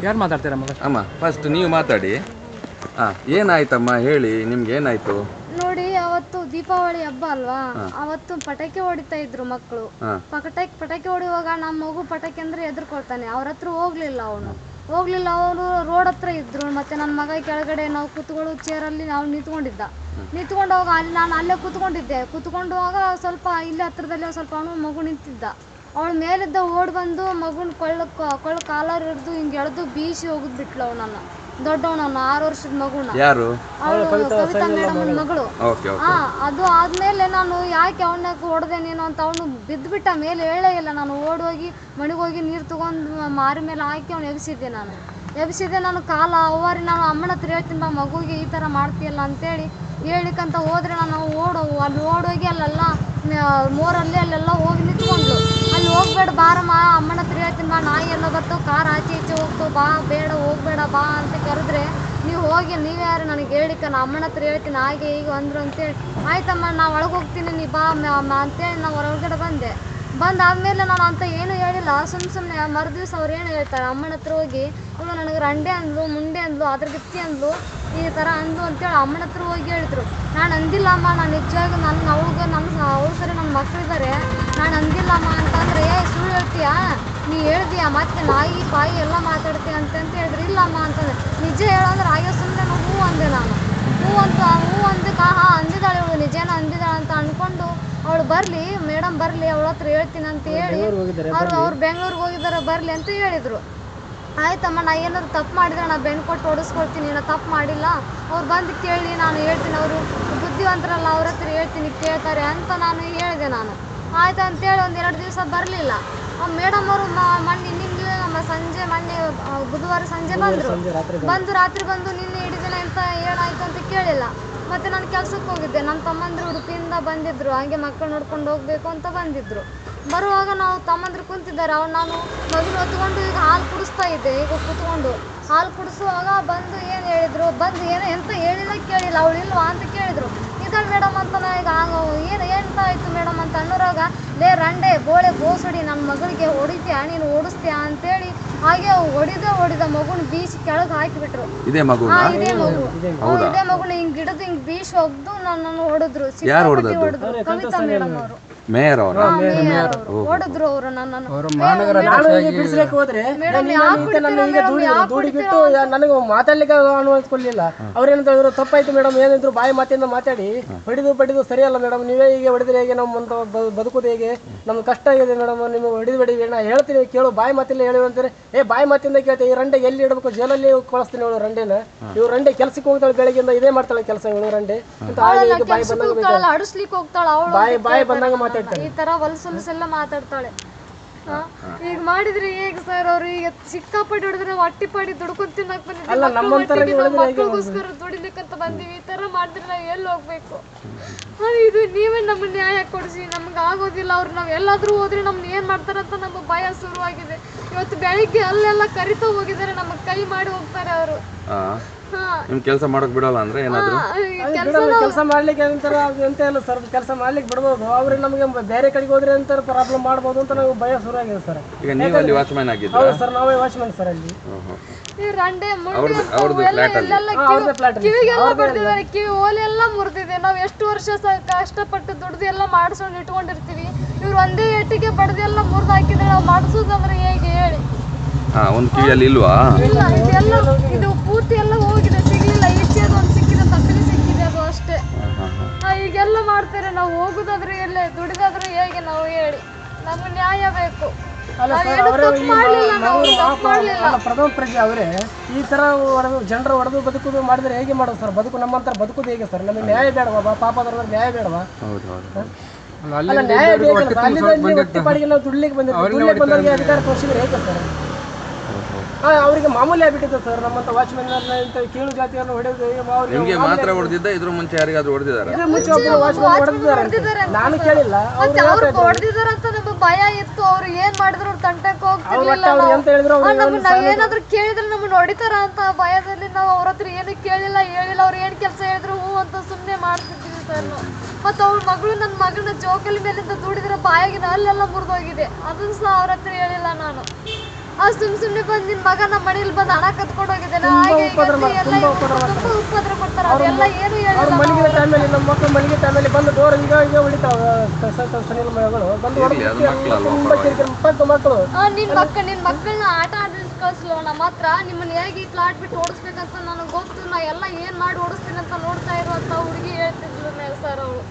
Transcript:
ಯಾರು ಮಾತಾಡ್ತೀರಾ ಅಮ್ಮ ಫಸ್ಟ್ ನೀವು ಮಾತಾಡಿ. ಏನಾಯ್ತಮ್ಮ ಹೇಳಿ, ನಿಮ್ಗೆ ಏನಾಯ್ತು? ನೋಡಿ, ಅವತ್ತು ದೀಪಾವಳಿ ಹಬ್ಬ ಅಲ್ವಾ, ಅವತ್ತು ಪಟಾಕಿ ಹೊಡಿತಾ ಇದ್ರು ಮಕ್ಕಳು. ಪಟಾಕಿ ಹೊಡಿಯುವಾಗ ನಮ್ಮ ಮಗು ಪಟಾಕಿ ಅಂದ್ರೆ ಎದುರ್ಕೊಳ್ತಾನೆ. ಅವ್ರ ಹತ್ರ ಹೋಗ್ಲಿಲ್ಲ ಅವರು ರೋಡ್ ಹತ್ರ ಇದ್ರು. ಮತ್ತೆ ನನ್ನ ಮಗ ಕೆಳಗಡೆ ನಾವು ಕೂತ್ಕೊಳ್ಳೋ ಚೇರಲ್ಲಿ ನಾವು ನಿಂತ್ಕೊಂಡವಾಗ ಅಲ್ಲಿ ನಾನು ಅಲ್ಲೇ ಕೂತ್ಕೊಂಡಾಗ ಸ್ವಲ್ಪ ಇಲ್ಲೇ ಹತ್ರದಲ್ಲಿ ಸ್ವಲ್ಪ ಅವನು ಮಗು ನಿಂತಿದ್ದ. ಅವಳು ಮೇಲಿದ್ದ ಓಡ್ ಬಂದು ಮಗುನ ಕೊಳ್ಳ ಕಾಲರ್ ಹಿಡ್ದು ಹಿಂಗೆ ಎಳೆದು ಬೀಸಿ ಹೋಗಿದ್ಬಿಟ್ಲು ಅವನನ್ನ. ದೊಡ್ಡವನನ್ನ 6 ವರ್ಷದ ಮಗುನ. ಅವಳು ಕವಿತಾ ಮೇಡಮ್ ಮಗಳು. ಅದು ಆದ್ಮೇಲೆ ನಾನು ಯಾಕೆ ಅವನ್ನ ಹೊಡೆದೆ ನೀನು ಅಂತ ಅವನು ಬಿದ್ದುಬಿಟ್ಟ. ಮೇಲೆ ಹೇಳೇ ಇಲ್ಲ. ನಾನು ಓಡೋಗಿ ಮನೆಗೆ ಹೋಗಿ ನೀರು ತಗೊಂಡು ಮಾರಿ ಮೇಲೆ ಹಾಕಿ ಅವ್ನು ಎಬ್ಸಿದ್ದೆ. ನಾನು ಕಾಲ ಅವ್ವಾರಿ ನಾನು ಅಮ್ಮನ ಹತ್ರ ಹೇಳ್ತೀನಿ ಬಾ ಮಗುಗೆ ಈ ಥರ ಮಾಡ್ತೀಯಲ್ಲ ಅಂತೇಳಿ ಹೇಳಿಕಂತ ಹೋದ್ರೆ ನಾನು ಅಲ್ಲಿ ಓಡೋಗಿ ಅಲ್ಲೆಲ್ಲ ಮೋರಲ್ಲಿ ಅಲ್ಲೆಲ್ಲ ಹೋಗಿ ನಿಂತ್ಕೊಂಡ್ಲು. ಅಲ್ಲಿ ಹೋಗ್ಬೇಡ ಬಾರಮ್ಮ, ಅಮ್ಮನ ಹತ್ರ ಹೇಳ್ತೀನಿ ಬಾ, ನಾಯಿ ಎಲ್ಲ ಬರ್ತಾವೆ, ಕಾರ್ ಆಚೆ ಈಚೆ ಹೋಗ್ತಾವೆ, ಬಾ ಬೇಡ ಹೋಗ್ಬೇಡ ಬಾ ಅಂತ ಕರೆದ್ರೆ ನೀವು ಹೋಗಿ ನೀವ್ಯಾರು ನನಗೆ ಹೇಳಿಕ ನಾ ಅಮ್ಮನ ಹತ್ರ ಹೇಳ್ತೀನಿ ಹಾಗೆ ಈಗ ಅಂದರು ಅಂತೇಳಿ. ಆಯ್ತಮ್ಮ ನಾ ಒಳಗೆ ಹೋಗ್ತೀನಿ ನೀ ಬಾ ಅಂತೇಳಿ ನಾವು ಹೊರಗಡೆ ಬಂದಾದ್ಮೇಲೆ ನಾನು ಅಂತ ಏನು ಹೇಳಿಲ್ಲ. ಸುಮ್ಮನೆ ಮರುದಿವ್ಸ ಅವ್ರು ಏನು ಹೇಳ್ತಾರೆ, ಅಮ್ಮನ ಹತ್ರ ಹೋಗಿ ಇವಳು ನನಗೆ ರಂಡೆ ಅಂದ್ಲು, ಮುಂಡೆ ಅಂದ್ಲು, ಅದ್ರ ಗಿತ್ತಿ ಅಂದ್ಲು, ಈ ಥರ ಅಂದ್ಲು ಅಂತೇಳಿ ಅಮ್ಮನ ಹತ್ರ ಹೋಗಿ ಹೇಳಿದ್ರು. ನಾನು ಅಂದಿಲ್ಲ ಅಮ್ಮ, ನಾನು ನಿಜವಾಗಿ ಅವಳು ಸರಿ ನನ್ನ ಮಕ್ಕಳಿದ್ದಾರೆ, ನಾನು ಅಂದಿಲ್ಲಮ್ಮ ಅಂತಂದರೆ ಸುಳ್ಳು ಹೇಳ್ತೀಯಾ, ನೀ ಹೇಳ್ತೀಯಾ ಮತ್ತೆ ನಾಯಿ ಪಾಯಿ ಎಲ್ಲ ಮಾತಾಡ್ತೀಯ ಅಂತ ಹೇಳಿದ್ರು. ಇಲ್ಲಮ್ಮ ಅಂತಂದ್ರೆ ನಿಜ ಹೇಳಂದ್ರೆ ಹಾಗೆ ಸುಮ್ಮನೆ ಹ್ಞೂ ಅಂದೆ. ನಾನು ಹ್ಞೂ ಅಂದಕ್ಕೆ ಅಂದಿದ್ದಾಳೆ ಇವಳು, ನಿಜೇನ ಅಂದಿದ್ದಾಳೆ ಅಂತ ಅಂದ್ಕೊಂಡು ಅವಳು ಬರಲಿ ಮೇಡಮ್ ಬರಲಿ ಅವಳ ಹತ್ರ ಹೇಳ್ತೀನಿ ಅಂತ ಹೇಳಿ ಅವ್ರು ಬೆಂಗಳೂರಿಗೆ ಹೋಗಿದ್ದಾರೆ, ಬರಲಿ ಅಂತ ಹೇಳಿದರು. ಆಯ್ತಮ್ಮ, ನಾ ಏನಾದ್ರು ತಪ್ಪು ಮಾಡಿದ್ರೆ ನಾ ಬೆನ್ನು ಕೊಟ್ಟು ಓಡಿಸ್ಕೊಳ್ತೀನಿ, ನಾ ತಪ್ಪು ಮಾಡಿಲ್ಲ, ಅವ್ರು ಬಂದು ಕೇಳಿ ನಾನು ಹೇಳ್ತೀನಿ, ಅವರು ಬುದ್ಧಿವಂತರಲ್ಲ ಅವ್ರ ಹತ್ರ ಹೇಳ್ತೀನಿ ಕೇಳ್ತಾರೆ ಅಂತ ನಾನು ಹೇಳಿದೆ. ಆಯ್ತು ಅಂತೇಳಿ 1-2 ದಿವಸ ಬರಲಿಲ್ಲ ಮೇಡಮ್ ಅವರು. ಮೊನ್ನೆ ಬುಧವಾರ ಸಂಜೆ ರಾತ್ರಿ ಬಂದು ನಿನ್ನೆ ಹಿಡಿದಿನ ಅಂತ ಏನಾಯ್ತು ಅಂತ ಕೇಳಿಲ್ಲ. ಮತ್ತು ನಾನು ಕೆಲ್ಸಕ್ಕೆ ಹೋಗಿದ್ದೆ. ನಮ್ಮ ತಮ್ಮಂದ್ರು ಉಡುಪಿಯಿಂದ ಬಂದಿದ್ದರು, ಹಾಗೆ ಮಕ್ಕಳು ನೋಡ್ಕೊಂಡು ಹೋಗಬೇಕು ಅಂತ ಬಂದಿದ್ದರು. ಬರುವಾಗ ನಾವು ತಮ್ಮಂದ್ರು ಕುಂತಿದ್ದಾರೆ. ನಾನು ಮಗನ ಹೊತ್ಕೊಂಡು ಈಗ ಹಾಲು ಕುಡಿಸ್ತಾ ಇದ್ದೆ. ಈಗ ಕೂತ್ಕೊಂಡು ಹಾಲು ಕುಡಿಸುವಾಗ ಬಂದು ಏನು ಹೇಳಿದರು, ಎಂತ ಹೇಳಿಲ್ಲ ಕೇಳಿಲ್ಲ, ಅವಳು ಇಲ್ವಾ ಅಂತ ಕೇಳಿದರು. ಇದ್ದಾಳೆ ಮೇಡಮ್ ಅಂತ. ಈಗ ಎಂತ ಆಯಿತು ಮೇಡಮ್ ಅಂತ ಅನ್ನೋರಾಗ ಲೇ ರಂಡೆ ಬೋಳೆ ಬೋಸಡಿ ನನ್ನ ಮಗಳಿಗೆ ಹೊಡಿತೀಯಾ ನೀನು ಓಡಿಸ್ತೀಯಾ ಅಂತೇಳಿ ಹಾಗೆ ಹೊಡಿದ ಮಗುನ ಬೀಸಿ ಕೆಳಗೆ ಹಾಕಿಬಿಟ್ರು. ಇದೇ ಮಗುನ ಹಿಂಗೆ ಹಿಡಿದು ಹಿಂಗೆ ಬೀಸಿ ಒಗ್ದು ನನ್ನನ್ನು ಹೊಡೆದ್ರು. ಕವಿತಾ ಮೇಡಮ್ ಅವರು ಹೊಡೆದ್ರು ಅವರು ನನ್ನನ್ನು. ನನಗೆ ಮಾತಾಡ್ಲಿಕ್ಕೆ ಅನುಭವಿಸ್ಕೊಳ್ಳಿಲ್ಲ. ಅವ್ರೇನಂತ ಹೇಳಿದ್ರು, ತಪ್ಪಾಯ್ತು ಮೇಡಮ್, ಏನಿದ್ರು ಬಾಯಿ ಮಾತಿಂದ ಮಾತಾಡಿ ಬಡಿದು ಸರಿಯಲ್ಲ ಮೇಡಮ್, ನೀವೇ ಹೀಗೆ ಹೊಡೆದ್ರೆ ಹೇಗೆ ನಮ್ಮ ಬದುಕೋದು ಹೇಗೆ, ನಮ್ಗೆ ಕಷ್ಟ ಆಗಿದೆ ಮೇಡಮ್, ನಿಮಗೆ ಹೊಡಿ ನಾ ಹೇಳ್ತೀನಿ ಕೇಳು, ಬಾಯಿ ಮಾತಿಲ್ಲ ಹೇಳಿ ಅಂತಾರೆ. ಬಾಯಿ ಮಾತಿಂದ ಕೇಳ್ತೀವಿ, ಈ ರಂಡೆ ಎಲ್ಲಿ ಇಡಬೇಕು, ಜೇಲಲ್ಲಿ ಕಳಿಸ್ತೀನಿ ಇವಳು ರಂಡೆನ, ಇವ್ರು ರಂಡೆ ಕೆಲ್ಸಕ್ಕೆ ಹೋಗ್ತಾಳೆ, ಬೆಳಗ್ಗೆಯಿಂದ ಇದೇ ಮಾಡ್ತಾಳೆ ಕೆಲಸ ಇವಳು ರಂಡೆ ಅಂತ ಬಾಯಿ ಬಂದಾಗ ಅಡಿಸ್ಲಿಕ್ಕೆ ಹೋಗ್ತಾಳ, ಬಾಯಿ ಬಂದಾಗ ಮಾತಾಡ್ತಾಳೆ, ಈ ತರ ಹೊಲಸೆಲ್ಲ ಮಾತಾಡ್ತಾಳೆ. ಈಗ ಮಾಡಿದ್ರೆ ಹೇಗೆ ಸರ್, ಅವ್ರು ಈಗ ಸಿಕ್ಕಾಪಟ್ಟಿ ಹೊಡೆದ್ರೆ ಹೊಟ್ಟಿ ಪಾಡಿ ದುಡ್ಕೊಂಡ್ ತಿನ್ನಕ್ ಮಕ್ಕಳಿಗೋಸ್ಕರ ದುಡಿಲಿಕ್ಕಂತ ಬಂದಿವಿ. ಈ ತರ ಮಾಡಿದ್ರೆ ನಾವ್ ಎಲ್ಲಿ ಹೋಗ್ಬೇಕು? ಇದು ನೀವೇ ನಮ್ಗೆ ನ್ಯಾಯ ಕೊಡಿಸಿ, ನಮ್ಗೆ ಆಗೋದಿಲ್ಲ. ಅವ್ರು ನಾವ್ ಎಲ್ಲಾದ್ರೂ ಹೋದ್ರೆ ನಮ್ನ ಏನ್ ಮಾಡ್ತಾರಂತ ನಮ್ಗೆ ಭಯ ಶುರುವಾಗಿದೆ. ಇವತ್ತು ಬೆಳಿಗ್ಗೆ ಅಲ್ಲೆಲ್ಲ ಕರಿತಾ ಹೋಗಿದ್ದಾರೆ, ನಮಗ್ ಕೈ ಮಾಡಿ ಹೋಗ್ತಾರೆ ಅವರು. ಕೆಲಸ ಮಾಡಕ್ ಬಿಡಲ್ಲ ಅಂದ್ರೆ ಏನಾದ್ರು ಕೆಲಸ ಮಾಡ್ಲಿಕ್ಕೆ ಎಂತ ಇಲ್ಲ ಸರ್, ಕೆಲಸ ಮಾಡ್ಲಿಕ್ಕೆ ಬಿಡ್ಬೋದು. ಅವ್ರಿಗೆ ನಮಗೆ ಬೇರೆ ಕಡೆಗೆ ಹೋದ್ರೆ ಅಂತ ಪ್ರಾಬ್ಲಮ್ ಮಾಡ್ಬೋದು ಅಂತ ನಾವು ಭಯ ಶುರು ಆಗಿದೆ ಸರ್. ಈಗ ನೀವು ಅಲ್ಲಿ ವಾಚ್ಮ್ಯಾನ್ ಆಗಿದ್ದೀರಾ? ಹೌದು ಸರ್, ನಾವೇ ವಾಚ್ಮ್ಯಾನ್ ಸರ್ ಅಲ್ಲಿ. ಕಿವಿ ಓಲೆಲ್ಲ ಮುರಿದಿದೆ. ನಾವ್ ಎಷ್ಟು ವರ್ಷ ಕಷ್ಟಪಟ್ಟು ದುಡ್ದು ಎಲ್ಲ ಮಾಡಿಸ್ಕೊಂಡು ಇಟ್ಕೊಂಡಿರ್ತೀವಿ. ಇವ್ರು ಒಂದೇ ಏಟಿಗೆ ಬಡ್ದೆಲ್ಲ ಮುರಿದು ಹಾಕಿದ್ರೆ ನಾವು ಮಾಡಿಸೋದಂದ್ರೆ ಹೇಗೆ ಹೇಳಿ? ಒಂದು ಕಿವಿಯಲ್ಲಿ ಇಲ್ವಾ? ಇದು ಪೂರ್ತಿ ಎಲ್ಲ ಹೋಗಿದೆ, ಸಿಗ್ಲಿಲ್ಲ. ಈಚೆದು ಒಂದು ಸಿಕ್ಕಿದೆ, ತಪ್ಪಲಿ ಸಿಕ್ಕಿದೆ, ಅದು ಅಷ್ಟೇ. ಈಗೆಲ್ಲ ಮಾಡ್ತಾರೆ. ನಾವು ಹೋಗುದಾದ್ರೆ ಎಲ್ಲೇ, ದುಡಿದಾದ್ರೆ ಹೇಗೆ ನಾವು ಹೇಳಿ? ನಮ್ಗೆ ನ್ಯಾಯ ಬೇಕು. ಪ್ರಥಮ ಪ್ರಜೆ ಅವರೇ ಈ ತರ ಜನರು ಹೊಡೆದು ಬದುಕುದು ಮಾಡಿದ್ರೆ ಹೇಗೆ ಮಾಡೋದು ಸರ್? ಬದುಕು ನಮ್ಮಂತರ ಬದುಕುದು ಹೇಗೆ ಸರ್? ನಮಗೆ ನ್ಯಾಯ ಬೇಡವಾ? ಪಾಪದವ್ರ ನ್ಯಾಯ ಬೇಡವಾ? ನ್ಯಾಯ ಬೇಕಲ್ಲ. ಅಲ್ಲಿಂದ ನಾವು ದುಡ್ಲಿಕ್ಕೆ ಬಂದವರಿಗೆ ಅಧಿಕಾರ ತೋರಿಸಿದ್ರೆ ಹೇಗೆ ಸರ್? ಅವರಿಗೆ ಮಾಮೂಲಿ ಆಗ್ಬಿಟ್ಟಿದೆ ಸರ್. ನಮ್ಮಂತ ವಾಚ್ಮನ್ ಕೀಳು ಜಾತಿಯನ್ನು ಹೊಡೆದು ನಿಮಗೆ ಮಾತ್ರ ಹೊಡೆದಿದ್ದ, ಇದ್ರ ಮುಂಚೆ ಯಾರಿಗಾದ್ರೂ ಹೊಡೆದಿದ್ದಾರೆ? ನಾನು ಕೇಳಿಲ್ಲ. ಹೊಡೆದಿದ್ದಾರಂತ ನಮ್ಗೆ ಭಯ ಇತ್ತು. ಅವ್ರು ಏನ್ ಮಾಡಿದ್ರು ತಂಟಕ್ಕೆ ಹೋಗ್ತಿರ್ಲಿಲ್ಲ. ನಾವ್ ಏನಾದ್ರು ಕೇಳಿದ್ರೆ ನಮ್ಮನ್ನ ಹೊಡಿತಾರ ಅಂತ ಭಯದಲ್ಲಿ ನಾವು ಅವ್ರ ಹತ್ರ ಏನು ಕೇಳಿಲ್ಲ, ಹೇಳಿಲ್ಲ. ಅವ್ರು ಏನ್ ಕೆಲಸ ಹೇಳಿದ್ರು ಹೂ ಅಂತ ಸುಮ್ಮನೆ ಮಾಡ್ತಿದ್ವಿ ಸರ್. ಮತ್ತೆ ಅವ್ರ ಮಗಳು ನನ್ನ ಮಗಳನ್ನ ಜೋಕಲಿ ಮೇಲಿಂದ ದುಡಿದ್ರೆ ಬಾಯಾಗಿನ ಅಲ್ಲೆಲ್ಲ ಮುರಿದೋಗಿದೆ. ಅದನ್ನ ಸಹ ಅವ್ರ ಹತ್ರ ಹೇಳಿಲ್ಲ ನಾನು. ಸುಮ್ನೆ ಬಂದ್ ನಿನ್ ಮಗ ನಮ್ಮ ಮನೇಲಿ ಬಂದು ಹಣ ಕತ್ಕೊಂಡು ಹೋಗಿದ್ದಾನೆ ತುಂಬಾ ಉಪದ್ರ ಮಾಡ್ತಾರೆ ಅದೆಲ್ಲ ಏನು ಅವ್ರು ಮಲಗಿದ ಟೈಮಲ್ಲಿ ನಮ್ಮ ಮಕ್ಕಳು ಮಲಗಿದ ಟೈಮಲ್ಲಿ ಬಂದು ಡೋರ್ ಈಗ ಹೊಡಿತಾವ ಸನಿಲ್ ಮಗಳು ಬಂದು ತುಂಬಾ ಕಿರಿಕಿರಿ ಮಕ್ಕಳು ನಿನ್ ಮಕ್ಕಳನ್ನ ಆಟ ಆಡಿಸ್ ಕಳ್ಸಲ್ವ ನಮ್ಮ ಹತ್ರ ನಿಮ್ಮನ್ನ ಹೇಗೆ ಈ ಫ್ಲಾಟ್ ಬಿಟ್ಟು ಓಡಿಸ್ಬೇಕಂತ ನನಗೆ ಗೊತ್ತು ನಾ ಎಲ್ಲ ಏನ್ ಮಾಡಿ ಓಡಿಸ್ತೀನಿ ಅಂತ ನೋಡ್ತಾ ಇರುವಂತ ಹುಡುಗಿ ಹೇಳ್ತಿದ್ಲು ಸರ್ ಅವಳು